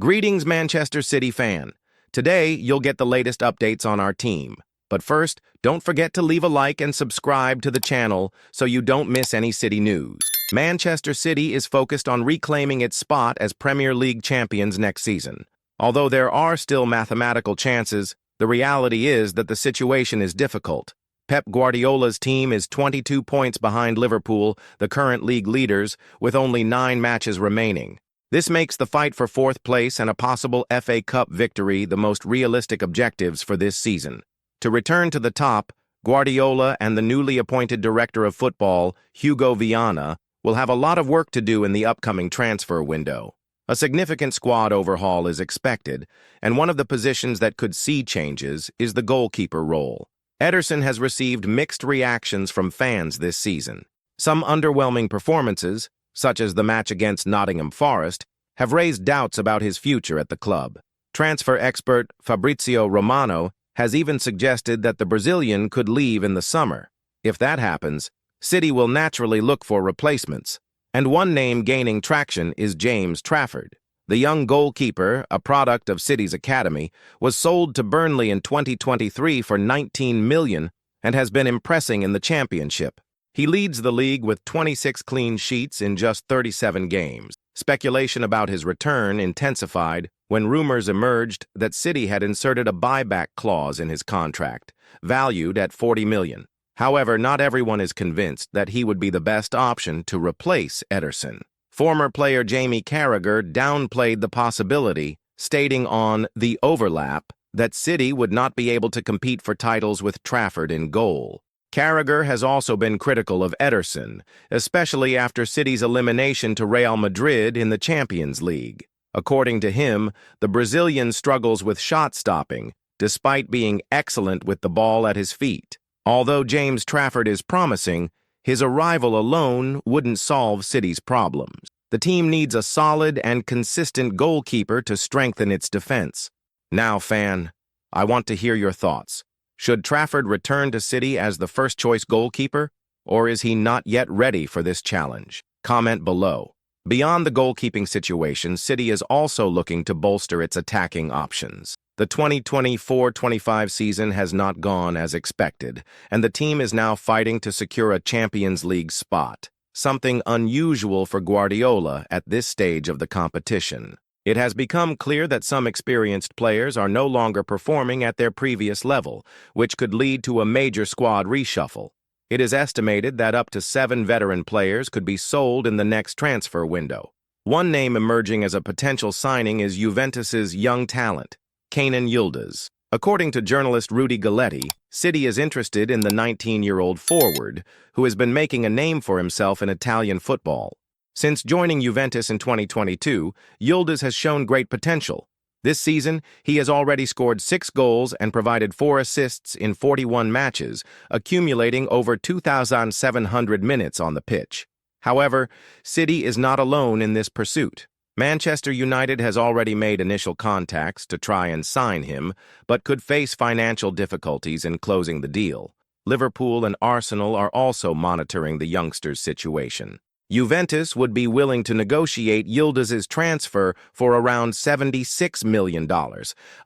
Greetings, Manchester City fan. Today, you'll get the latest updates on our team. But first, don't forget to leave a like and subscribe to the channel so you don't miss any City news. Manchester City is focused on reclaiming its spot as Premier League champions next season. Although there are still mathematical chances, the reality is that the situation is difficult. Pep Guardiola's team is 22 points behind Liverpool, the current league leaders, with only 9 matches remaining. This makes the fight for fourth place and a possible FA Cup victory the most realistic objectives for this season. To return to the top, Guardiola and the newly appointed director of football, Hugo Viana, will have a lot of work to do in the upcoming transfer window. A significant squad overhaul is expected, and one of the positions that could see changes is the goalkeeper role. Ederson has received mixed reactions from fans this season. Some underwhelming performances, such as the match against Nottingham Forest, have raised doubts about his future at the club. Transfer expert Fabrizio Romano has even suggested that the Brazilian could leave in the summer. If that happens, City will naturally look for replacements, and one name gaining traction is James Trafford. The young goalkeeper, a product of City's academy, was sold to Burnley in 2023 for $19 million and has been impressing in the Championship. He leads the league with 26 clean sheets in just 37 games. Speculation about his return intensified when rumors emerged that City had inserted a buyback clause in his contract, valued at $40 million. However, not everyone is convinced that he would be the best option to replace Ederson. Former player Jamie Carragher downplayed the possibility, stating on The Overlap that City would not be able to compete for titles with Trafford in goal. Carragher has also been critical of Ederson, especially after City's elimination to Real Madrid in the Champions League. According to him, the Brazilian struggles with shot stopping, despite being excellent with the ball at his feet. Although James Trafford is promising, his arrival alone wouldn't solve City's problems. The team needs a solid and consistent goalkeeper to strengthen its defense. Now, fan, I want to hear your thoughts. Should Trafford return to City as the first-choice goalkeeper, or is he not yet ready for this challenge? Comment below. Beyond the goalkeeping situation, City is also looking to bolster its attacking options. The 2024-25 season has not gone as expected, and the team is now fighting to secure a Champions League spot, something unusual for Guardiola at this stage of the competition. It has become clear that some experienced players are no longer performing at their previous level, which could lead to a major squad reshuffle. It is estimated that up to 7 veteran players could be sold in the next transfer window. One name emerging as a potential signing is Juventus's young talent, Kenan Yildiz. According to journalist Rudy Galletti, City is interested in the 19-year-old forward, who has been making a name for himself in Italian football. Since joining Juventus in 2022, Yildiz has shown great potential. This season, he has already scored 6 goals and provided 4 assists in 41 matches, accumulating over 2,700 minutes on the pitch. However, City is not alone in this pursuit. Manchester United has already made initial contacts to try and sign him, but could face financial difficulties in closing the deal. Liverpool and Arsenal are also monitoring the youngster's situation. Juventus would be willing to negotiate Yildiz's transfer for around $76 million,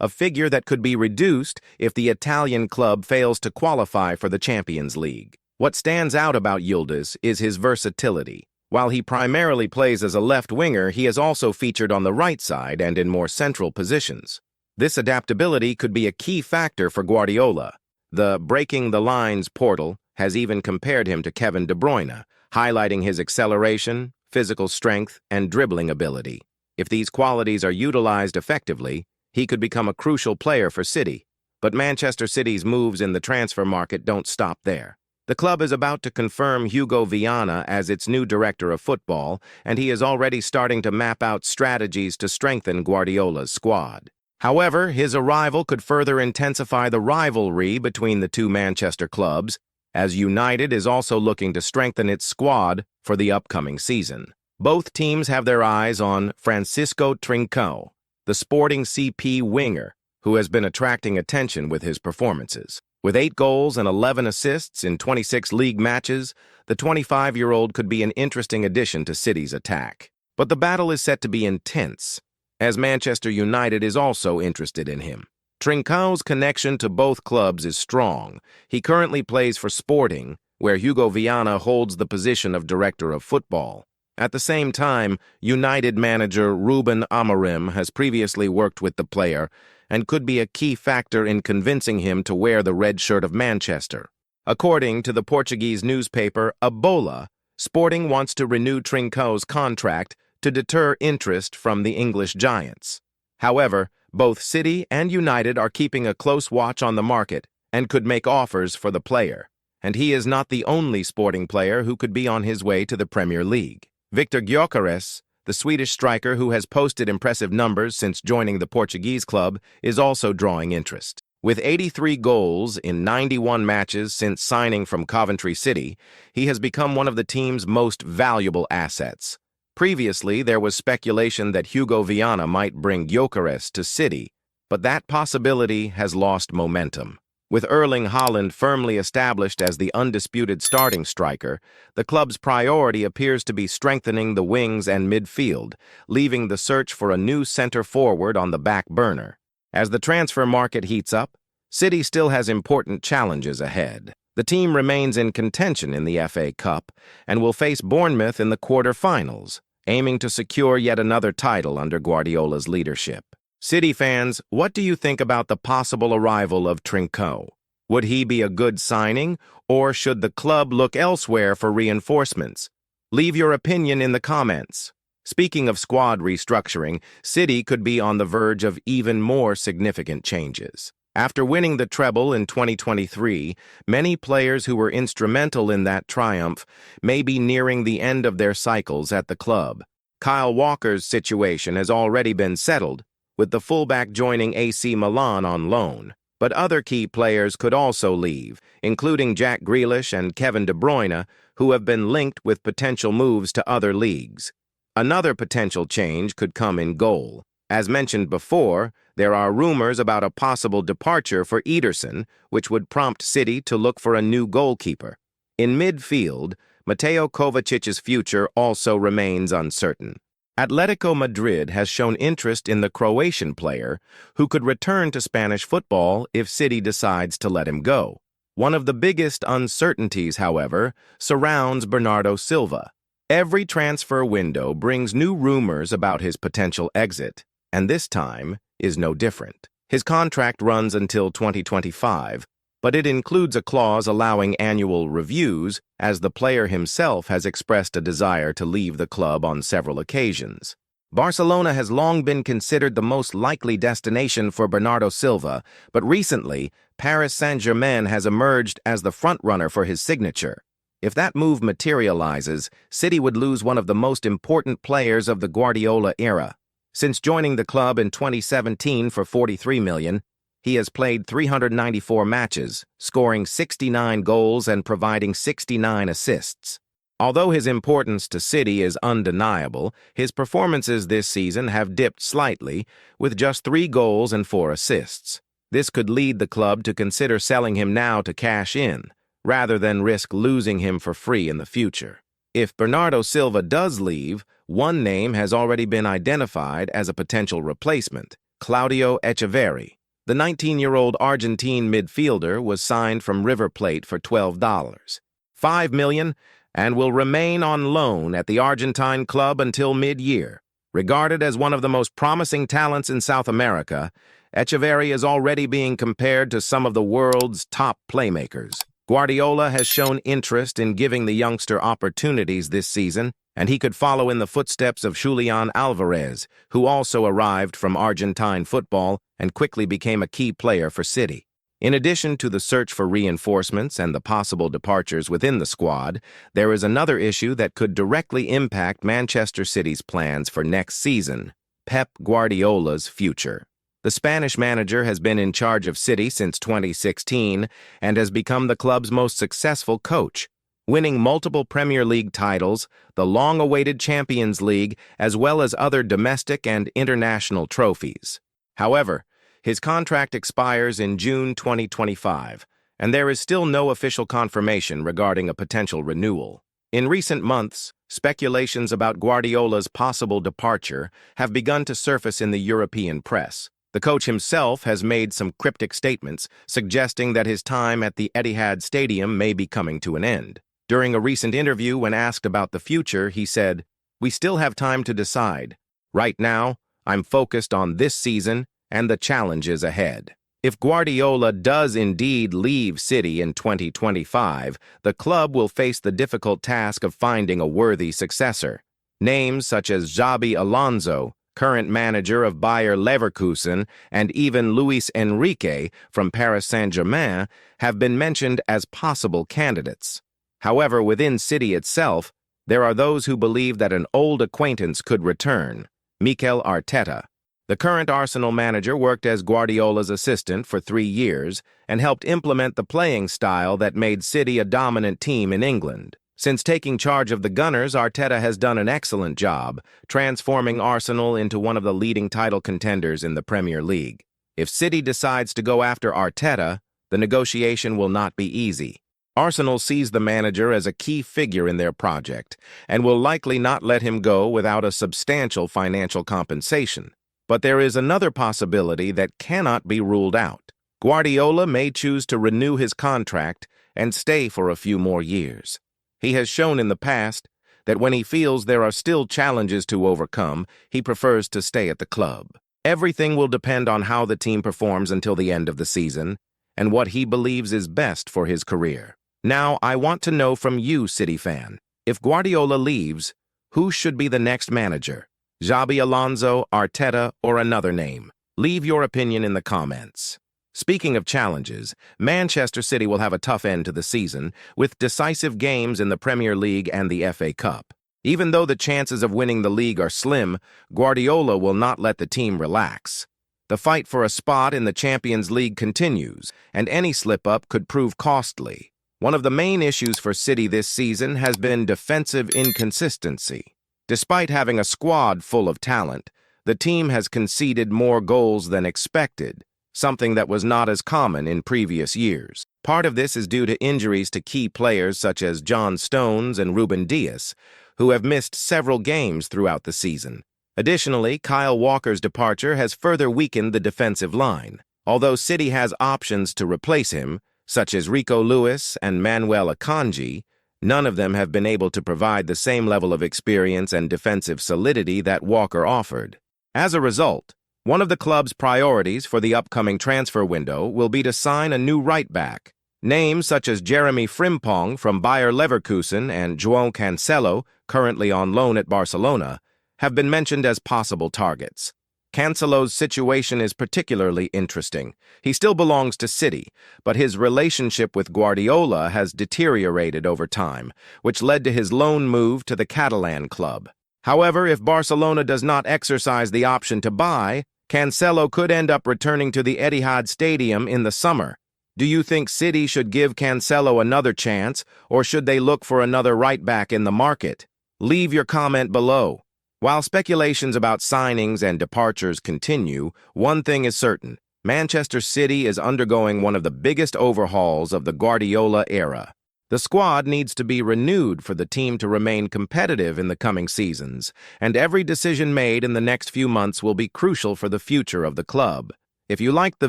a figure that could be reduced if the Italian club fails to qualify for the Champions League. What stands out about Yildiz is his versatility. While he primarily plays as a left winger, he is also featured on the right side and in more central positions. This adaptability could be a key factor for Guardiola. The Breaking the Lines portal has even compared him to Kevin De Bruyne, highlighting his acceleration, physical strength, and dribbling ability. If these qualities are utilized effectively, he could become a crucial player for City. But Manchester City's moves in the transfer market don't stop there. The club is about to confirm Hugo Viana as its new director of football, and he is already starting to map out strategies to strengthen Guardiola's squad. However, his arrival could further intensify the rivalry between the two Manchester clubs, as United is also looking to strengthen its squad for the upcoming season. Both teams have their eyes on Francisco Trincão, the Sporting CP winger, who has been attracting attention with his performances. With 8 goals and 11 assists in 26 league matches, the 25-year-old could be an interesting addition to City's attack. But the battle is set to be intense, as Manchester United is also interested in him. Trincão's connection to both clubs is strong. He currently plays for Sporting, where Hugo Viana holds the position of director of football. At the same time, United manager Ruben Amorim has previously worked with the player and could be a key factor in convincing him to wear the red shirt of Manchester. According to the Portuguese newspaper A Bola, Sporting wants to renew Trincão's contract to deter interest from the English giants. However, both City and United are keeping a close watch on the market and could make offers for the player. And he is not the only Sporting player who could be on his way to the Premier League. Victor Gyökeres, the Swedish striker who has posted impressive numbers since joining the Portuguese club, is also drawing interest. With 83 goals in 91 matches since signing from Coventry City, he has become one of the team's most valuable assets. Previously, there was speculation that Hugo Viana might bring Gyökeres to City, but that possibility has lost momentum. With Erling Haaland firmly established as the undisputed starting striker, the club's priority appears to be strengthening the wings and midfield, leaving the search for a new center forward on the back burner. As the transfer market heats up, City still has important challenges ahead. The team remains in contention in the FA Cup and will face Bournemouth in the quarter-finals, aiming to secure yet another title under Guardiola's leadership. City fans, what do you think about the possible arrival of Trincão? Would he be a good signing, or should the club look elsewhere for reinforcements? Leave your opinion in the comments. Speaking of squad restructuring, City could be on the verge of even more significant changes. After winning the treble in 2023, many players who were instrumental in that triumph may be nearing the end of their cycles at the club. Kyle Walker's situation has already been settled, with the fullback joining AC Milan on loan. But other key players could also leave, including Jack Grealish and Kevin De Bruyne, who have been linked with potential moves to other leagues. Another potential change could come in goal. As mentioned before, there are rumors about a possible departure for Ederson, which would prompt City to look for a new goalkeeper. In midfield, Mateo Kovacic's future also remains uncertain. Atletico Madrid has shown interest in the Croatian player, who could return to Spanish football if City decides to let him go. One of the biggest uncertainties, however, surrounds Bernardo Silva. Every transfer window brings new rumors about his potential exit, and this time is no different. His contract runs until 2025, but it includes a clause allowing annual reviews, as the player himself has expressed a desire to leave the club on several occasions. Barcelona has long been considered the most likely destination for Bernardo Silva, but recently, Paris Saint-Germain has emerged as the frontrunner for his signature. If that move materializes, City would lose one of the most important players of the Guardiola era. Since joining the club in 2017 for $43 million, he has played 394 matches, scoring 69 goals and providing 69 assists. Although his importance to City is undeniable, his performances this season have dipped slightly, with just 3 goals and 4 assists. This could lead the club to consider selling him now to cash in, rather than risk losing him for free in the future. If Bernardo Silva does leave, one name has already been identified as a potential replacement: Claudio Echeverri. The 19-year-old Argentine midfielder was signed from River Plate for $12.5 million and will remain on loan at the Argentine club until mid-year. Regarded as one of the most promising talents in South America, Echeverri is already being compared to some of the world's top playmakers. Guardiola has shown interest in giving the youngster opportunities this season, and he could follow in the footsteps of Julian Alvarez, who also arrived from Argentine football and quickly became a key player for City. In addition to the search for reinforcements and the possible departures within the squad, there is another issue that could directly impact Manchester City's plans for next season: Pep Guardiola's future. The Spanish manager has been in charge of City since 2016 and has become the club's most successful coach, winning multiple Premier League titles, the long-awaited Champions League, as well as other domestic and international trophies. However, his contract expires in June 2025, and there is still no official confirmation regarding a potential renewal. In recent months, speculations about Guardiola's possible departure have begun to surface in the European press. The coach himself has made some cryptic statements suggesting that his time at the Etihad Stadium may be coming to an end. During a recent interview, when asked about the future, he said, "We still have time to decide. Right now, I'm focused on this season and the challenges ahead." If Guardiola does indeed leave City in 2025, the club will face the difficult task of finding a worthy successor. Names such as Xabi Alonso, current manager of Bayer Leverkusen, and even Luis Enrique from Paris Saint-Germain have been mentioned as possible candidates. However, within City itself, there are those who believe that an old acquaintance could return, Mikel Arteta. The current Arsenal manager worked as Guardiola's assistant for 3 years and helped implement the playing style that made City a dominant team in England. Since taking charge of the Gunners, Arteta has done an excellent job, transforming Arsenal into one of the leading title contenders in the Premier League. If City decides to go after Arteta, the negotiation will not be easy. Arsenal sees the manager as a key figure in their project and will likely not let him go without a substantial financial compensation. But there is another possibility that cannot be ruled out. Guardiola may choose to renew his contract and stay for a few more years. He has shown in the past that when he feels there are still challenges to overcome, he prefers to stay at the club. Everything will depend on how the team performs until the end of the season and what he believes is best for his career. Now, I want to know from you, City fan, if Guardiola leaves, who should be the next manager? Xabi Alonso, Arteta, or another name? Leave your opinion in the comments. Speaking of challenges, Manchester City will have a tough end to the season, with decisive games in the Premier League and the FA Cup. Even though the chances of winning the league are slim, Guardiola will not let the team relax. The fight for a spot in the Champions League continues, and any slip-up could prove costly. One of the main issues for City this season has been defensive inconsistency. Despite having a squad full of talent, the team has conceded more goals than expected, something that was not as common in previous years. Part of this is due to injuries to key players such as John Stones and Ruben Dias, who have missed several games throughout the season. Additionally, Kyle Walker's departure has further weakened the defensive line. Although City has options to replace him, such as Rico Lewis and Manuel Akanji, none of them have been able to provide the same level of experience and defensive solidity that Walker offered. As a result, one of the club's priorities for the upcoming transfer window will be to sign a new right-back. Names such as Jeremy Frimpong from Bayer Leverkusen and João Cancelo, currently on loan at Barcelona, have been mentioned as possible targets. Cancelo's situation is particularly interesting. He still belongs to City, but his relationship with Guardiola has deteriorated over time, which led to his loan move to the Catalan club. However, if Barcelona does not exercise the option to buy, Cancelo could end up returning to the Etihad Stadium in the summer. Do you think City should give Cancelo another chance, or should they look for another right-back in the market? Leave your comment below. While speculations about signings and departures continue, one thing is certain: Manchester City is undergoing one of the biggest overhauls of the Guardiola era. The squad needs to be renewed for the team to remain competitive in the coming seasons, and every decision made in the next few months will be crucial for the future of the club. If you liked the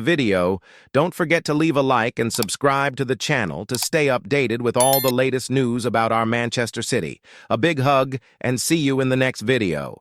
video, don't forget to leave a like and subscribe to the channel to stay updated with all the latest news about our Manchester City. A big hug, and see you in the next video.